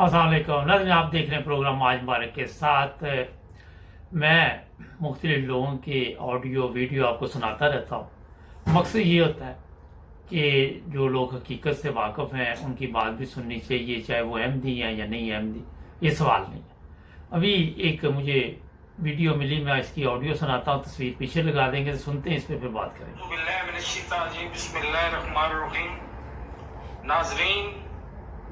अस्सलाम वालेकुम नाज़रीन, आप देख रहे हैं प्रोग्राम आज मुबारक के साथ। मैं मुख्तलिफ लोगों के ऑडियो वीडियो आपको सुनाता रहता हूँ। मकसद ये होता है कि जो लोग हकीकत से वाकफ़ हैं उनकी बात भी सुननी चाहिए, चाहे वो अहमदी हैं या नहीं अहमदी, ये सवाल नहीं है। अभी एक मुझे वीडियो मिली, मैं इसकी ऑडियो सुनाता हूँ, तस्वीर पीछे लगा देंगे, सुनते हैं, इस पर फिर बात करेंगे। नाजरीन,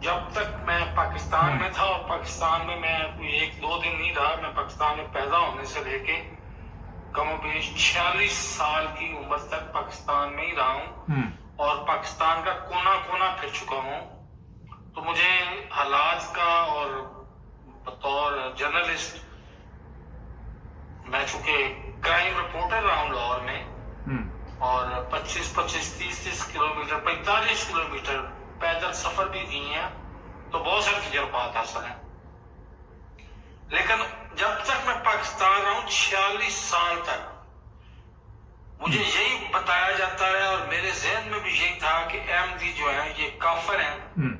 जब तक मैं पाकिस्तान में था और पाकिस्तान में मैं कोई 1-2 दिन नहीं रहा, मैं पाकिस्तान में पैदा होने से लेके कमोबेश 46 साल की उम्र तक पाकिस्तान में ही रहा हूँ और पाकिस्तान का कोना कोना फिर चुका हूँ। तो मुझे हालात का और बतौर जर्नलिस्ट, मैं चूंकि क्राइम रिपोर्टर रहा हूँ लाहौर में और 25-25, 30-30 किलोमीटर, 45 किलोमीटर पैदल सफर भी किए हैं, तो बहुत सारे तजुर्बात हासिल हैं। लेकिन जब तक मैं पाकिस्तान रहा हूं 46 साल तक, मुझे यही बताया जाता है और मेरे जहन में भी यही था कि अहमदी जो है ये काफिर हैं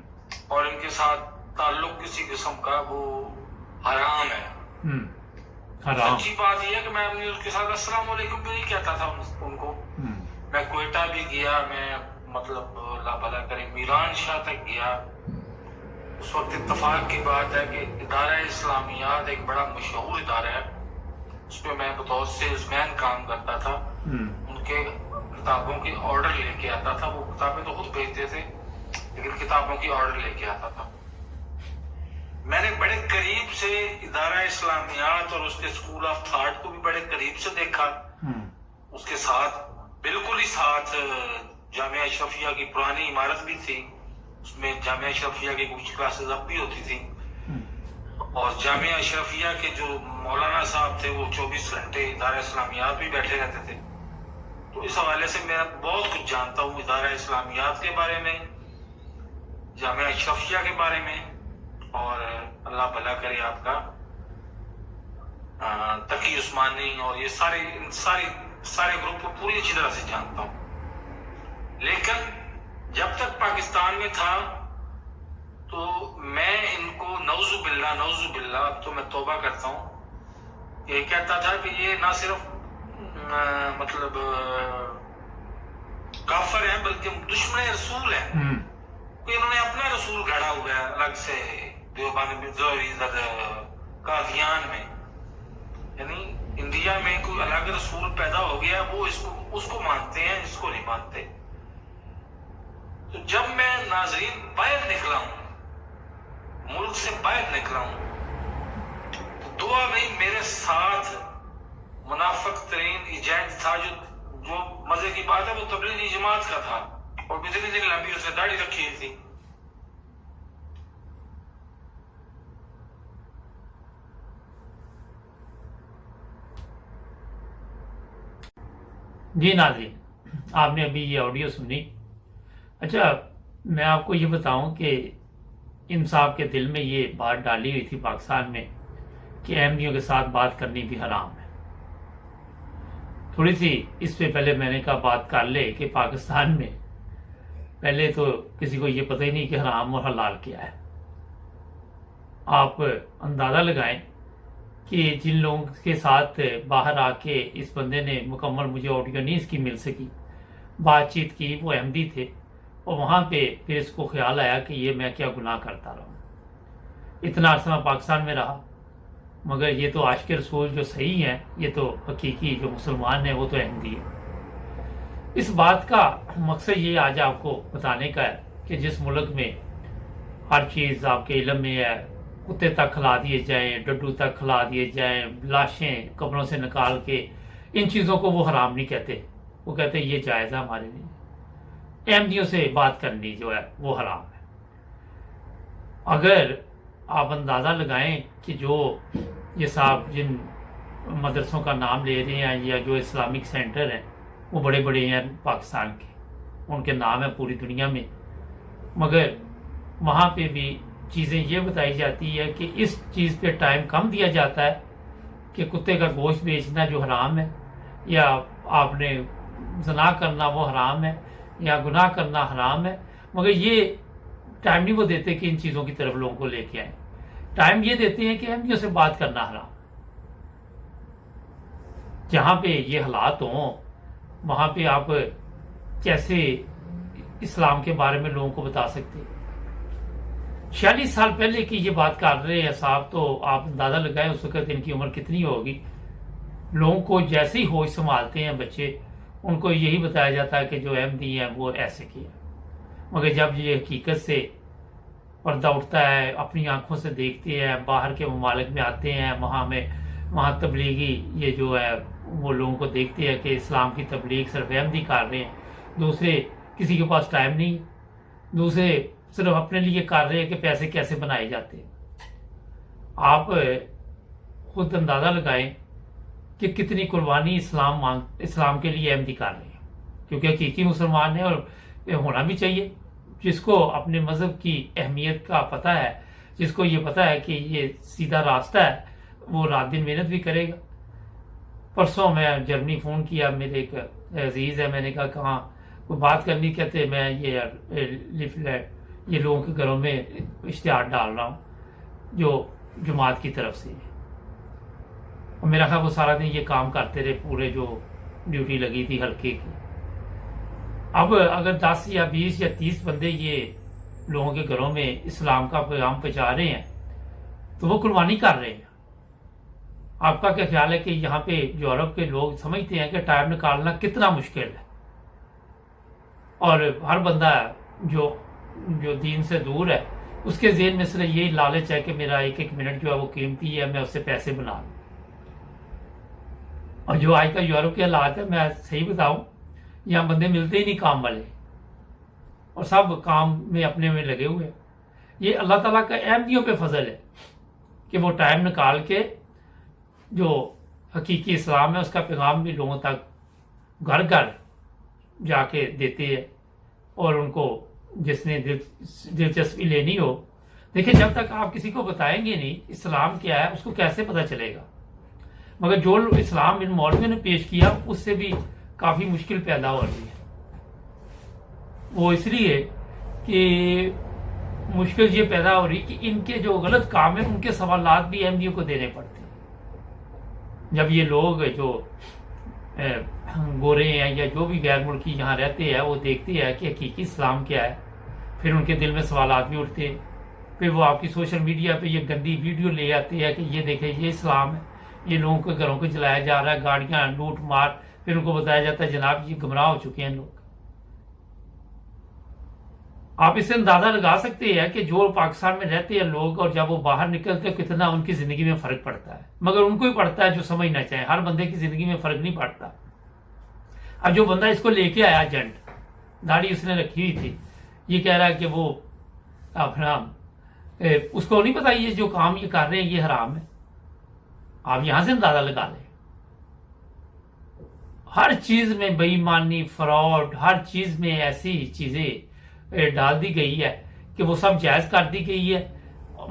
और इनके साथ ताल्लुक किसी किस्म का वो हराम है। सच्ची बात यह है कि मैं उसके साथ अस्सलाम वालेकुम भी नहीं कहता था उनको। मैं कोयटा भी गया, मैं मतलब अल्लाह भला करे मीरान शाह तक गया। उस वक्त इत्तफाक की बात है कि इदारा इस्लामियात एक बड़ा मशहूर इदारा है, उसमें मैं बतौर सेल्समैन काम करता था। उनके किताबों की ऑर्डर लेके आता था, वो किताबें तो खुद भेजते थे लेकिन किताबों की ऑर्डर लेके आता था। मैंने बड़े करीब से इदारा इस्लामियात और उसके स्कूल ऑफ थॉट को भी बड़े करीब से देखा। उसके साथ बिल्कुल ही साथ जामिया अशरफिया की पुरानी इमारत भी थी, उसमें जामिया अशरफिया की कुछ क्लासेस अब भी होती थी और जामिया अशरफिया के जो मौलाना साहब थे वो 24 घंटे इदारा इस्लामियात भी बैठे रहते थे। तो इस हवाले से मैं बहुत कुछ जानता हूँ इदारा इस्लामियात के बारे में, जामिया अशरफिया के बारे में, और अल्लाह भला करे आपका तकी उस्मानी और ये सारे ग्रुप को पूरी अच्छी तरह से जानता हूँ। लेकिन जब तक पाकिस्तान में था तो मैं इनको नौजुबिल्ला, अब तो मैं तौबा करता हूँ, ये कहता था कि ये ना सिर्फ मतलब काफिर हैं बल्कि दुश्मन रसूल हैं। तो इन्होंने अपना रसूल गढ़ा हुआ है अलग से देवबंद कादियान में, यानी इंडिया में कोई अलग रसूल पैदा हो गया, वो उसको मानते हैं, इसको नहीं मानते। तो जब मैं नाजरीन बाहर निकला हूं, मुल्क से बाहर निकला हूं, तो दुआ में मेरे साथ मुनाफिक तरीन एजेंट था, जो मजे की बात है वो तबलीगी जमात का था और इतनी लंबी उसने दाढ़ी रखी हुई थी। जी नाज़रीन, आपने अभी ये ऑडियो सुनी। अच्छा, मैं आपको ये बताऊं कि इन साहब के दिल में ये बात डाली हुई थी पाकिस्तान में कि अहमदियों के साथ बात करनी भी हराम है। थोड़ी सी इस पे पहले मैंने कहा बात कर ले कि पाकिस्तान में पहले तो किसी को ये पता ही नहीं कि हराम और हलाल क्या है। आप अंदाज़ा लगाएं कि जिन लोगों के साथ बाहर आके इस बंदे ने मुकम्मल, मुझे ऑडियो नहीं इसकी मिल सकी, बातचीत की, वो अहमदी थे और वहाँ पे फिर इसको ख्याल आया कि ये मैं क्या गुनाह करता रहा। इतना अर्सा मैं पाकिस्तान में रहा, मगर ये तो आशिक रसूल जो सही हैं, ये तो हकीकी जो मुसलमान हैं वो तो अहमदी है। इस बात का मकसद ये आज आपको बताने का है कि जिस मुल्क में हर चीज़ आपके इल्म में है, कुत्ते तक खिला दिए जाएं, डड्डू तक खिला दिए जाएं, लाशें कब्रों से निकाल के, इन चीज़ों को वो हराम नहीं कहते, वो कहते ये जायज़ है हमारे लिए। अहमदियों से बात करनी जो है वो हराम है। अगर आप अंदाज़ा लगाएं कि जो ये साहब जिन मदरसों का नाम ले रहे हैं या जो इस्लामिक सेंटर हैं वो बड़े बड़े हैं पाकिस्तान के, उनके नाम है पूरी दुनिया में, मगर वहाँ पे भी चीज़ें ये बताई जाती है कि इस चीज़ पे टाइम कम दिया जाता है कि कुत्ते का गोश्त बेचना जो हराम है, या आपने ज़ना करना वो हराम है, या गुनाह करना हराम है, मगर ये टाइम नहीं वो देते कि इन चीज़ों की तरफ लोगों को लेके आए। टाइम ये देते हैं कि अहमदियों से बात करना हराम। जहाँ पे ये हालात हों वहाँ पे आप कैसे इस्लाम के बारे में लोगों को बता सकते? 46 साल पहले की ये बात कर रहे हैं साहब, तो आप अंदाजा लगाएं उस वक्त इनकी उम्र कितनी होगी। लोगों को जैसे ही होश संभालते हैं बच्चे, उनको यही बताया जाता है कि जो अहमदी है वो ऐसे किया, मगर जब ये हकीकत से पर्दा उठता है, अपनी आंखों से देखते हैं, बाहर के ममालिक में आते हैं, वहाँ तबलीगी ये जो है वो लोगों को देखते हैं कि इस्लाम की तबलीग सिर्फ अहमदी कर रहे हैं, दूसरे किसी के पास टाइम नहीं, दूसरे सिर्फ अपने लिए कर रहे हैं कि पैसे कैसे बनाए जाते हैं। आप खुद अंदाजा लगाएं कि कितनी कुर्बानी इस्लाम के लिए अहमदी कर रहे हैं, क्योंकि हकीकी मुसलमान है और होना भी चाहिए, जिसको अपने मजहब की अहमियत का पता है, जिसको ये पता है कि ये सीधा रास्ता है, वो रात दिन मेहनत भी करेगा। परसों मैं जर्मनी फ़ोन किया, मेरे एक अजीज़ है, मैंने कहा कहाँ कोई बात करनी, कहते मैं ये लिफलेट ये लोगों के घरों में इश्तिहार डाल रहा हूँ जो जमात की तरफ से, और मेरा ख्याल वो सारा दिन ये काम करते रहे, पूरे जो ड्यूटी लगी थी हल्के की। अब अगर 10 या 20 या 30 बंदे ये लोगों के घरों में इस्लाम का पैगाम पहुंचा रहे हैं तो वो कुर्बानी कर रहे हैं। आपका क्या ख्याल है कि यहाँ पे यूरोप के लोग समझते हैं कि टाइम निकालना कितना मुश्किल है, और हर बंदा जो दीन से दूर है उसके ज़हन में सिर्फ यही लालच है कि मेरा एक एक मिनट जो है वो कीमती है, मैं उससे पैसे बना लूँ। और जो आज का यूरोप के हालात है, मैं सही बताऊं, यहाँ बंदे मिलते ही नहीं काम वाले, और सब काम में अपने में लगे हुए। ये अल्लाह ताला का अहमदियों पे फजल है कि वो टाइम निकाल के जो हकीकी इस्लाम है उसका पैगाम भी लोगों तक घर घर जाके देते हैं, और उनको जिसने दिलचस्पी लेनी हो। देखिए, जब तक आप किसी को बताएंगे नहीं इस्लाम क्या है, उसको कैसे पता चलेगा। मगर जो इस्लाम इन मौलवियों ने पेश किया उससे भी काफ़ी मुश्किल पैदा हो रही है। वो इसलिए कि मुश्किल ये पैदा हो रही कि इनके जो गलत काम है उनके सवालात भी अहमदियों को देने पड़ते हैं। जब ये लोग जो गोरे हैं या जो भी गैर मुल्की यहाँ रहते हैं वो देखते हैं कि हकीकी इस्लाम क्या है, फिर उनके दिल में सवालात भी उठते हैं। फिर वो आपकी सोशल मीडिया पे ये गंदी वीडियो ले आते हैं कि ये देखें ये इस्लाम है, ये लोगों के घरों को जलाया जा रहा है, गाड़ियां लूट मार, फिर उनको बताया जाता है जनाब ये गुमराह हो चुके हैं लोग। आप इससे अंदाजा लगा सकते हैं कि जो पाकिस्तान में रहते हैं लोग और जब वो बाहर निकलते हैं कितना उनकी जिंदगी में फर्क पड़ता है। मगर उनको ही पड़ता है जो समझना चाहे, हर बंदे की जिंदगी में फर्क नहीं पड़ता। अब जो बंदा इसको लेके आया एजेंट, दाढ़ी उसने रखी हुई थी, ये कह रहा है कि वो अपना उसको नहीं पता ये जो काम ये कर रहे हैं ये हराम है। आप यहां से अंदाजा लगा लें। हर चीज में बेईमानी, फ्रॉड, हर चीज में ऐसी चीजें डाल दी गई है कि वो सब जायज कर दी गई है,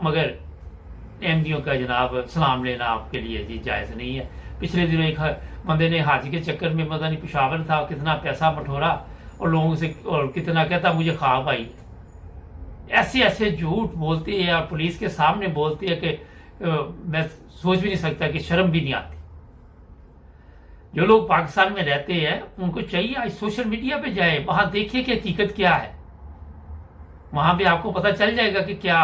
मगर अहमदियों का जनाब सलाम लेना आपके लिए जी जायज नहीं है। पिछले दिनों एक बंदे ने हाजी के चक्कर में पता नहीं पेशावर था, कितना पैसा बटोरा और लोगों से, और कितना कहता मुझे ख्वाब आई। ऐसे ऐसे झूठ बोलते हैं और पुलिस के सामने बोलते हैं कि मैं सोच भी नहीं सकता कि शर्म भी नहीं आती। जो लोग पाकिस्तान में रहते हैं उनको चाहिए आज सोशल मीडिया पे जाए, वहां देखिए कि हकीकत क्या है। वहां भी आपको पता चल जाएगा कि क्या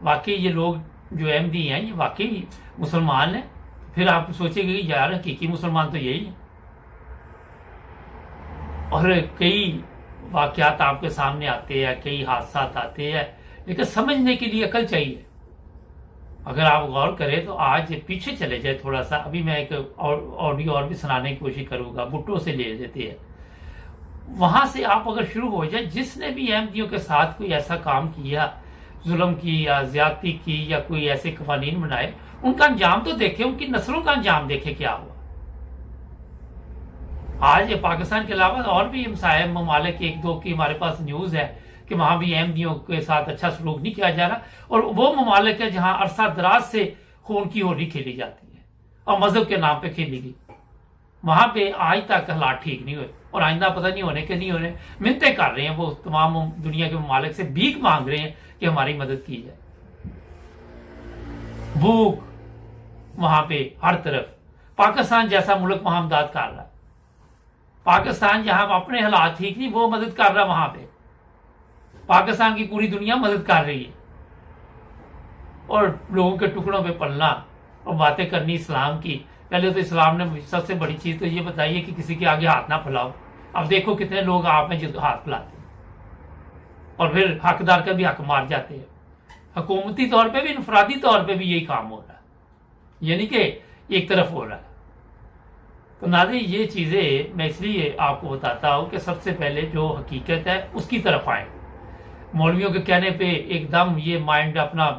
वाकई ये लोग जो अहमदी हैं ये वाकई मुसलमान हैं। फिर आप सोचेंगे कि यार हकीकी मुसलमान तो यही है। और कई वाकयात आपके सामने आते हैं, कई हादसा आते हैं, लेकिन समझने के लिए अकल चाहिए। अगर आप गौर करें तो आज पीछे चले जाए थोड़ा सा, अभी मैं एक ऑडियो और भी सुनाने की कोशिश करूंगा, भुट्टो से ले लेते हैं। वहां से आप अगर शुरू हो जाए, जिसने भी अहमदियों के साथ कोई ऐसा काम किया, जुल्म की या ज्यादती की या कोई ऐसे कवानीन बनाए, उनका अंजाम तो देखे, उनकी नस्लों का अंजाम देखे क्या हुआ। आज पाकिस्तान के अलावा और भी हमसाया ममालिक एक दो की हमारे पास न्यूज है कि वहां भी अहमदियों के साथ अच्छा सलूक नहीं किया जा रहा, और वो ममालिक है जहां अरसा दराज से खून की होली खेली जाती है और मजहब के नाम पे खेली गई। वहां पे आज तक हालात ठीक नहीं हुए और आइंदा पता नहीं होने के नहीं होने। मिन्नतें कर रहे हैं वो, तमाम दुनिया के ममालिक से भीख मांग रहे हैं کہ ہماری مدد کی جائے. بھوک وہاں پہ ہر طرف. پاکستان جیسا ملک وہاں امداد کر رہا ہے. پاکستان جہاں اپنے حالات ٹھیک نہیں وہ مدد کر رہا وہاں پہ. پاکستان کی پوری دنیا مدد کر رہی ہے. اور لوگوں کے ٹکڑوں پہ پلنا اور باتیں کرنی اسلام کی. پہلے تو اسلام نے سب سے بڑی چیز تو یہ بتائی ہے کہ کسی کے آگے ہاتھ نہ پھیلاؤ. اب دیکھو کتنے لوگ آپ میں جو ہاتھ پھیلاتے ہیں اور پھر حقدار کا بھی حق مار جاتے ہیں. حکومتی طور پہ بھی انفرادی طور پہ بھی یہی کام ہو رہا ہے, یعنی کہ ایک طرف ہو رہا ہے. تو ناظرین یہ چیزیں میں اس لیے آپ کو بتاتا ہوں کہ سب سے پہلے جو حقیقت ہے اس کی طرف آئیں. مولویوں کے کہنے پہ ایک دم یہ مائنڈ اپنا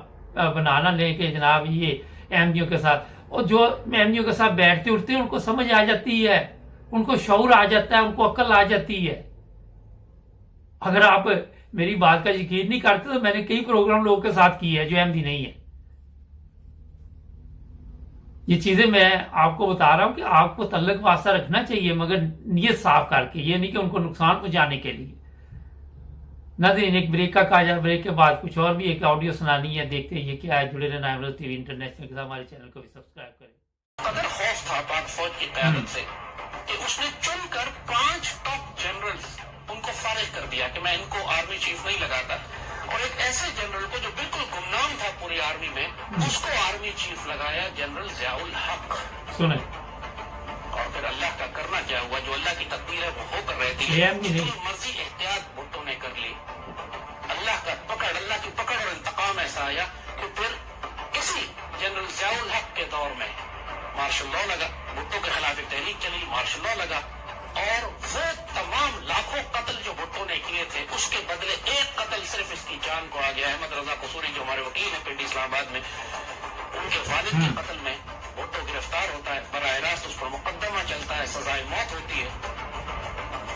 بنانا لیں کہ جناب یہ احمدیوں کے ساتھ, اور جو احمدیوں کے ساتھ بیٹھتے اٹھتے ہیں ان کو سمجھ آ جاتی ہے, ان کو شعور آ جاتا ہے, ان کو عقل آ جاتی ہے. اگر آپ میری بات کا یقین نہیں کرتے تو میں نے کئی پروگرام لوگوں کے ساتھ کیے ہیں جو احمدی نہیں ہے. یہ چیزیں میں آپ کو بتا رہا ہوں کہ آپ کو تعلق واسطہ رکھنا چاہیے مگر نیت صاف کر کے, یہ نہیں کہ ان کو نقصان پہنچانے کے لیے. ناظرین ایک بریک کا کہا جائے, بریک کے بعد کچھ اور بھی ایک آڈیو سنانی ہے, دیکھتے ہیں یہ کیا ہے. جڑے رہنا ہے ٹی وی انٹرنیشنل کے ساتھ, ہمارے چینل کو بھی سبسکرائب کریں. قدر خوف تھا پاک فوج کی قیادت سے کہ اس نے چن کر 5 ٹاپ جنرلز ان کو فارغ کر دیا کہ میں ان کو آرمی چیف نہیں لگاتا, اور ایک ایسے جنرل کو جو بالکل گمنام تھا پوری آرمی میں اس کو آرمی چیف لگایا, جنرل ضیاء الحق. سنیں اور پھر اللہ کا کرنا کیا ہوا, جو اللہ کی تقدیر ہے وہ ہو کر رہتی یہ ہے. ہم کی نہیں. جتنی مرضی احتیاط بھٹو نے کر لی, اللہ کی پکڑ اور انتقام ایسا آیا کہ پھر اسی جنرل ضیاء الحق کے دور میں مارشل لاء لگا, بھٹو کے خلاف ایک تحریک چلی, مارشل لاء لگا, اور وہ تمام لاکھوں قتل جو بھٹو نے کیے تھے اس کے بدلے ایک قتل صرف اس کی جان کو آ گیا. احمد رضا قصوری جو ہمارے وکیل ہیں پنڈی اسلام آباد میں, ان کے والد کے قتل میں بھٹو گرفتار ہوتا ہے, براہ راست اس پر مقدمہ چلتا ہے, سزائے موت ہوتی ہے,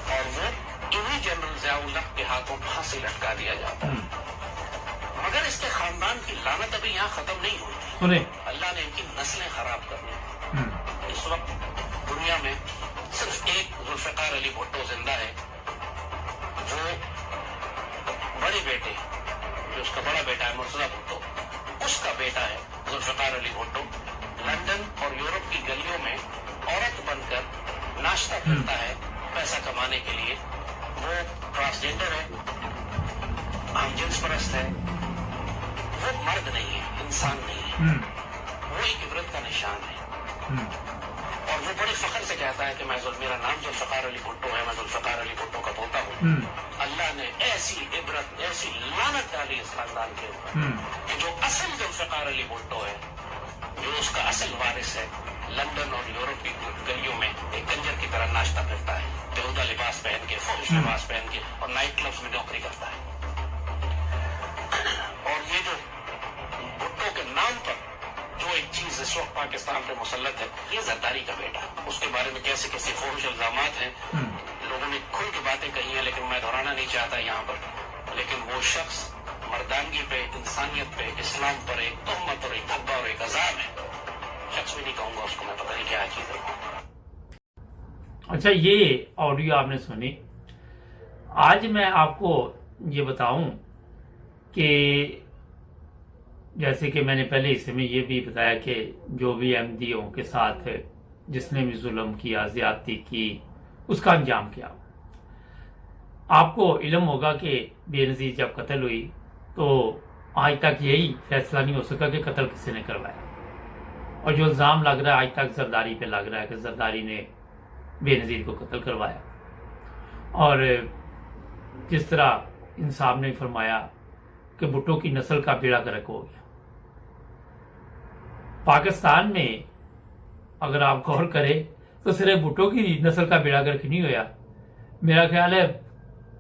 اور وہ انہی جنرل ضیاء الحق کے ہاتھوں پھانسی لٹکا دیا جاتا ہے. مگر اس کے خاندان کی لعنت ابھی یہاں ختم نہیں ہوئی. سنیں اللہ نے ان کی نسلیں خراب کرنی. اس وقت دنیا میں صرف ایک ذوالفقار علی بھٹو زندہ ہے, وہ بڑے بیٹے جو اس کا بڑا بیٹا ہے مرتضیٰ بھٹو, اس کا بیٹا ہے ذوالفقار علی بھٹو. لندن اور یورپ کی گلیوں میں عورت بن کر ناشتہ کرتا ہے پیسہ کمانے کے لیے. وہ ٹرانسجینڈر ہے, ہم جنس پرست ہے, وہ مرد نہیں ہے, انسان نہیں ہے, وہ ایک عبرت کا نشان ہے. اور وہ بڑے فخر سے کہتا ہے کہ میرا نام ذوالفقار علی بھٹو ہے, میں ذوالفقار علی بھٹو کا پوتا ہوں. اللہ نے ایسی عبرت, ایسی لعنت ڈالی اس خاندان کے اوپر کہ جو اصل ذوالفقار علی بھٹو ہے, جو اس کا اصل وارث ہے, لندن اور یورپ کی گلیوں میں ایک کنجر کی طرح ناشتہ کرتا ہے, بےہودہ لباس پہن کے, فحش لباس پہن کے, اور نائٹ کلبس میں نوکری کرتا ہے. اور یہ جو بھٹو کے نام پر جو ایک چیز اس وقت پاکستان پہ مسلط ہے, یہ زرداری کا بیٹا. اس کے بارے میں کیسے کیسے فحش الزامات ہیں, لوگوں نے کھل کے باتیں کہی ہیں, لیکن میں دہرانا نہیں چاہتا یہاں پر. لیکن وہ شخص مردانگی پہ, انسانیت پہ, اسلام پر ایک تہمت اور ایک دھبا اور ایک عذاب ہے. شخص بھی نہیں کہوں گا اس کو, میں پتہ نہیں کیا چیز ہے. اچھا یہ آڈیو آپ نے سنی. آج میں آپ کو یہ بتاؤں کہ جیسے کہ میں نے پہلے حصے میں یہ بھی بتایا کہ جو بھی احمدیوں کے ساتھ جس نے بھی ظلم کیا, زیادتی کی, اس کا انجام کیا. آپ کو علم ہوگا کہ بے نظیر جب قتل ہوئی تو آج تک یہی فیصلہ نہیں ہو سکا کہ قتل کسی نے کروایا. اور جو الزام لگ رہا ہے آج تک زرداری پہ لگ رہا ہے کہ زرداری نے بے نظیر کو قتل کروایا. اور جس طرح انصاف نے فرمایا کہ بھٹو کی نسل کا بیڑا گرک ہو گیا. پاکستان میں اگر آپ غور کریں تو صرف بھٹو کی نسل کا بیڑا گرک نہیں ہویا, میرا خیال ہے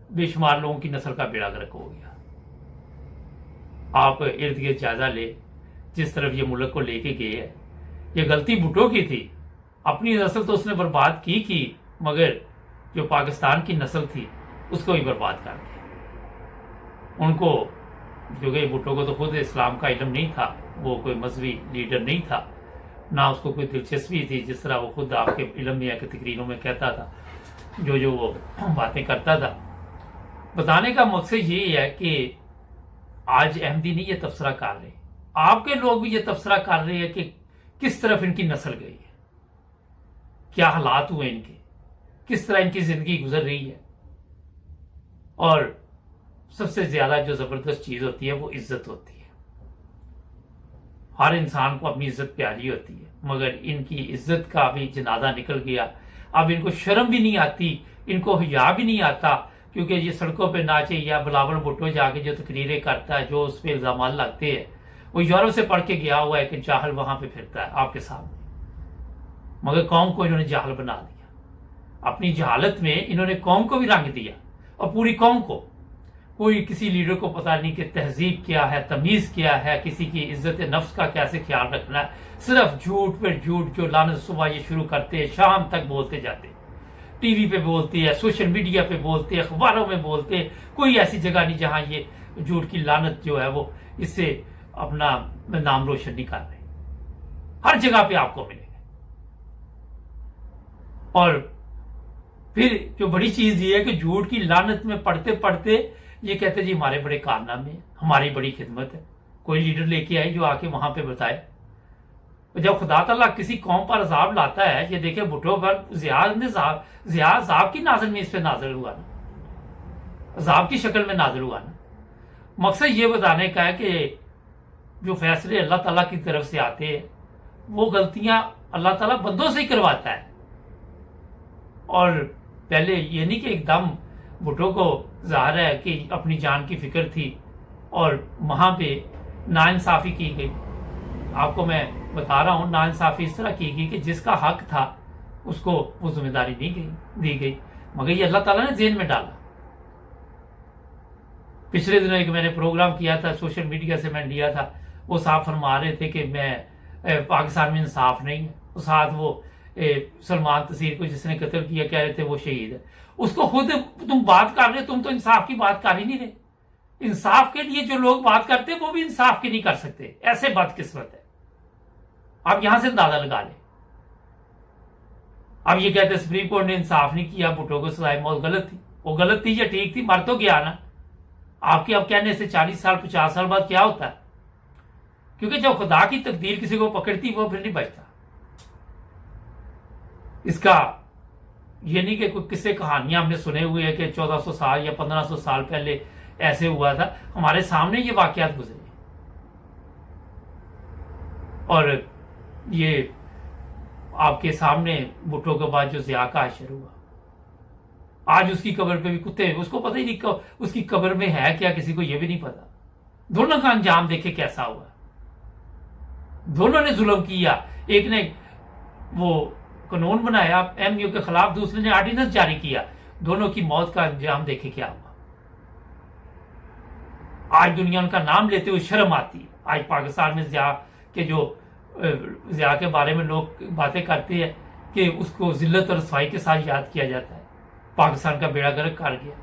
بے شمار لوگوں کی نسل کا بیڑا گرک ہو گیا. آپ ارد گرد جائزہ لے جس طرف یہ ملک کو لے کے گئے ہے. یہ غلطی بھٹو کی تھی, اپنی نسل تو اس نے برباد کی مگر جو پاکستان کی نسل تھی اس کو بھی برباد کر دیا. ان کو جو کہ بھٹو کو تو خود اسلام کا علم نہیں تھا, وہ کوئی مذہبی لیڈر نہیں تھا, نہ اس کو کوئی دلچسپی تھی. جس طرح وہ خود آپ کے علم میں کے تقریروں میں کہتا تھا, جو وہ باتیں کرتا تھا. بتانے کا مقصد یہ ہے کہ آج احمدی نہیں یہ تبصرہ کر رہے، آپ کے لوگ بھی یہ تبصرہ کر رہے ہیں کہ کس طرف ان کی نسل گئی ہے، کیا حالات ہوئے ان کے، کس طرح ان کی زندگی گزر رہی ہے۔ اور سب سے زیادہ جو زبردست چیز ہوتی ہے وہ عزت ہوتی ہے۔ ہر انسان کو اپنی عزت پیاری ہوتی ہے، مگر ان کی عزت کا بھی جنازہ نکل گیا۔ اب ان کو شرم بھی نہیں آتی، ان کو حیا بھی نہیں آتا، کیونکہ یہ سڑکوں پہ ناچے یا بلاول بھٹو جا کے جو تقریریں کرتا ہے، جو اس پہ الزامات لگتے ہیں، وہ یورپ سے پڑھ کے گیا ہوا ہے کہ جاہل وہاں پہ پھرتا ہے آپ کے سامنے، مگر قوم کو انہوں نے جاہل بنا دیا۔ اپنی جہالت میں انہوں نے قوم کو بھی رنگ دیا، اور پوری قوم کو، کوئی کسی لیڈر کو پتہ نہیں کہ تہذیب کیا ہے، تمیز کیا ہے، کسی کی عزت نفس کا کیسے خیال رکھنا ہے۔ صرف جھوٹ پہ جھوٹ، جو لعنت صبح یہ شروع کرتے ہیں شام تک بولتے جاتے، ٹی وی پہ بولتے ہیں، سوشل میڈیا پہ بولتے، اخباروں میں بولتے، کوئی ایسی جگہ نہیں جہاں یہ جھوٹ کی لعنت جو ہے وہ اس سے اپنا نام روشن نہیں کر رہے۔ ہر جگہ پہ آپ کو ملے گا۔ اور پھر جو بڑی چیز یہ ہے کہ جھوٹ کی لعنت میں پڑھتے پڑھتے یہ کہتے جی ہمارے بڑے کارنامے ہیں، ہماری بڑی خدمت ہے۔ کوئی لیڈر لے کے آئے جو آ کے وہاں پہ بتائے۔ جب خدا تعالیٰ کسی قوم پر عذاب لاتا ہے، یہ دیکھیں بھٹو پر ضیاء عذاب کی نازل میں اس پہ نازل ہوا نا، عذاب کی شکل میں نازل ہوا نا۔ مقصد یہ بتانے کا ہے کہ جو فیصلے اللہ تعالیٰ کی طرف سے آتے ہیں وہ غلطیاں اللہ تعالیٰ بندوں سے ہی کرواتا ہے۔ اور پہلے یہ نہیں کہ ایک دم بھٹو کو ظاہر ہے کہ اپنی جان کی فکر تھی اور وہاں پہ ناانصافی کی گئی۔ آپ کو میں بتا رہا ہوں ناانصافی اس طرح کی گئی کہ جس کا حق تھا اس کو وہ ذمہ داری نہیں دی گئی، مگر یہ اللہ تعالیٰ نے ذہن میں ڈالا۔ پچھلے دنوں ایک میں نے پروگرام کیا تھا، سوشل میڈیا سے میں لیا تھا، وہ صاحب فرما رہے تھے کہ میں پاکستان میں انصاف نہیں ہے، ساتھ وہ سلمان تصیر کو جس نے قتل کیا کہہ رہے تھے وہ شہید ہے۔ اس کو خود تم بات کر رہے، تم تو انصاف کی بات کر ہی نہیں رہے۔ انصاف کے لیے جو لوگ بات کرتے وہ بھی انصاف کی نہیں کر سکتے، ایسے بدقسمت ہے۔ آپ یہاں سے اندازہ لگا لیں۔ اب یہ کہتے سپریم کورٹ نے انصاف نہیں کیا، بھٹو کو سزائے موت غلط تھی۔ وہ غلط تھی یا ٹھیک تھی، مر تو گیا نا۔ آپ کے اب کہنے سے 40 سال 50 سال بعد کیا ہوتا ہے؟ کیونکہ جب خدا کی تقدیر کسی کو پکڑتی وہ پھر نہیں بچتا۔ اس کا یہ نہیں کہ کوئی قصے کہانیاں ہم نے سنے ہوئے ہیں کہ 1400 سال یا 1500 سال پہلے ایسے ہوا تھا، ہمارے سامنے یہ واقعات گزرے۔ اور یہ آپ کے سامنے بھٹو کے بعد جو ضیاء کا حشر ہوا، آج اس کی قبر پہ بھی کتے، اس کو پتہ ہی نہیں اس کی قبر میں ہے کیا، کسی کو یہ بھی نہیں پتا۔ دونوں کا انجام دیکھے کیسا ہوا، دونوں نے ظلم کیا۔ ایک نے وہ قانون بنایا ایم یو کے خلاف، دوسرے نے آرڈیننس جاری کیا، دونوں کی موت کا انجام دیکھے کیا ہوا۔ آج دنیا ان کا نام لیتے ہوئے شرم آتی ہے۔ آج پاکستان میں ضیاء کے بارے میں لوگ باتیں کرتے ہیں کہ اس کو ذلت اور رسوائی کے ساتھ یاد کیا جاتا ہے۔ پاکستان کا بیڑا گرک کر گیا۔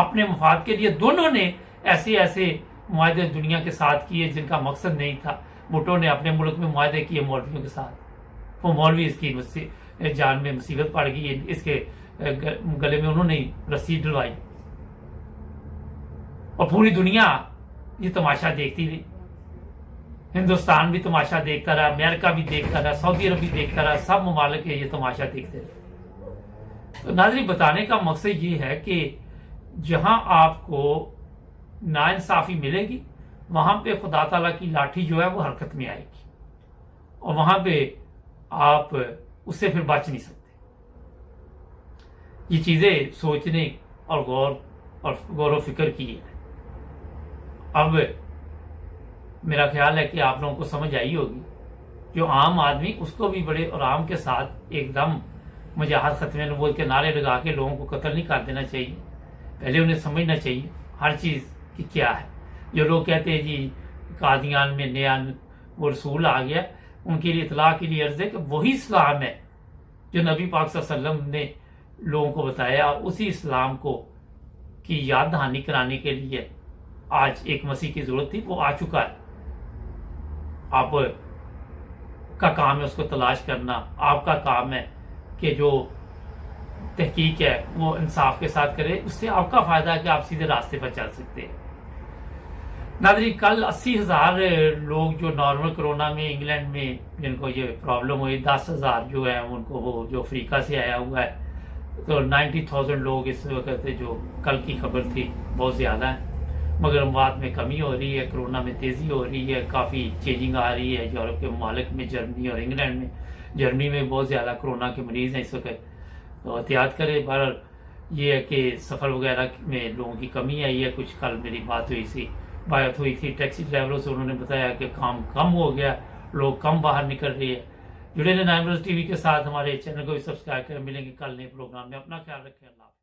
اپنے مفاد کے لیے دونوں نے ایسے معاہدے دنیا کے ساتھ کیے جن کا مقصد نہیں تھا۔ بھٹو نے اپنے ملک میں معاہدے کیے مولویوں کے ساتھ، وہ مولوی اس کی جان میں مصیبت پڑ گئی، اس کے گلے میں انہوں نے رسی ڈلوائی، اور پوری دنیا یہ تماشا دیکھتی رہی۔ ہندوستان بھی تماشا دیکھتا رہا، امریکہ بھی دیکھتا رہا، سعودی عرب بھی دیکھتا رہا، سب ممالک یہ تماشا دیکھتے رہے۔ تو ناظرین، بتانے کا مقصد یہ ہے کہ جہاں آپ کو ناانصافی ملے گی وہاں پہ خدا تعالیٰ کی لاٹھی جو ہے وہ حرکت میں آئے گی، اور وہاں پہ آپ اس سے پھر بچ نہیں سکتے۔ یہ چیزیں سوچنے اور غور و فکر کی ہے۔ اب میرا خیال ہے کہ آپ لوگوں کو سمجھ آئی ہوگی۔ جو عام آدمی، اس کو بھی بڑے آرام کے ساتھ ایک دم مجاہد ختم نبوت کے نعرے لگا کے لوگوں کو قتل نہیں کر دینا چاہیے۔ پہلے انہیں سمجھنا چاہیے ہر چیز کی کیا ہے۔ جو لوگ کہتے ہیں جی قادیان میں نیا وہ رسول آ گیا، ان کے لیے اطلاع کے لیے عرض ہے کہ وہی اسلام ہے جو نبی پاک صلی اللہ علیہ وسلم نے لوگوں کو بتایا، اور اسی اسلام کو کی یاد دہانی کرانے کے لیے آج ایک مسیح کی ضرورت تھی، وہ آ چکا ہے۔ آپ کا کام ہے اس کو تلاش کرنا، آپ کا کام ہے کہ جو تحقیق ہے وہ انصاف کے ساتھ کرے، اس سے آپ کا فائدہ ہے کہ آپ سیدھے راستے پر چل سکتے ہیں۔ नादरी कल 80,000 लोग जो नॉर्मल कोरोना में इंग्लैंड में जिनको ये प्रॉब्लम हुई, 10,000 जो है उनको वो जो अफ्रीका से आया हुआ है, तो 90,000 लोग इस वक्त जो कल की खबर थी बहुत ज़्यादा है। मगर अमवात में कमी हो रही है, कोरोना में तेज़ी हो रही है, काफ़ी चेंजिंग आ रही है यूरोप के ममालिक में, जर्मनी और इंग्लैंड में। जर्मनी में बहुत ज़्यादा कोरोना के मरीज़ हैं इस वक्त, तो एहतियात करें। बहरहाल ये है कि सफ़र वगैरह में लोगों की कमी आई है। कुछ कल मेरी बात हुई थी टैक्सी ड्राइवरों से, उन्होंने बताया कि काम कम हो गया, लोग कम बाहर निकल रहे हैं। जुड़े रहे 9 न्यूज़ टीवी के साथ, हमारे चैनल को भी सब्सक्राइब करें। मिलेंगे कल नए प्रोग्राम में, अपना ख्याल रखें, अल्लाह।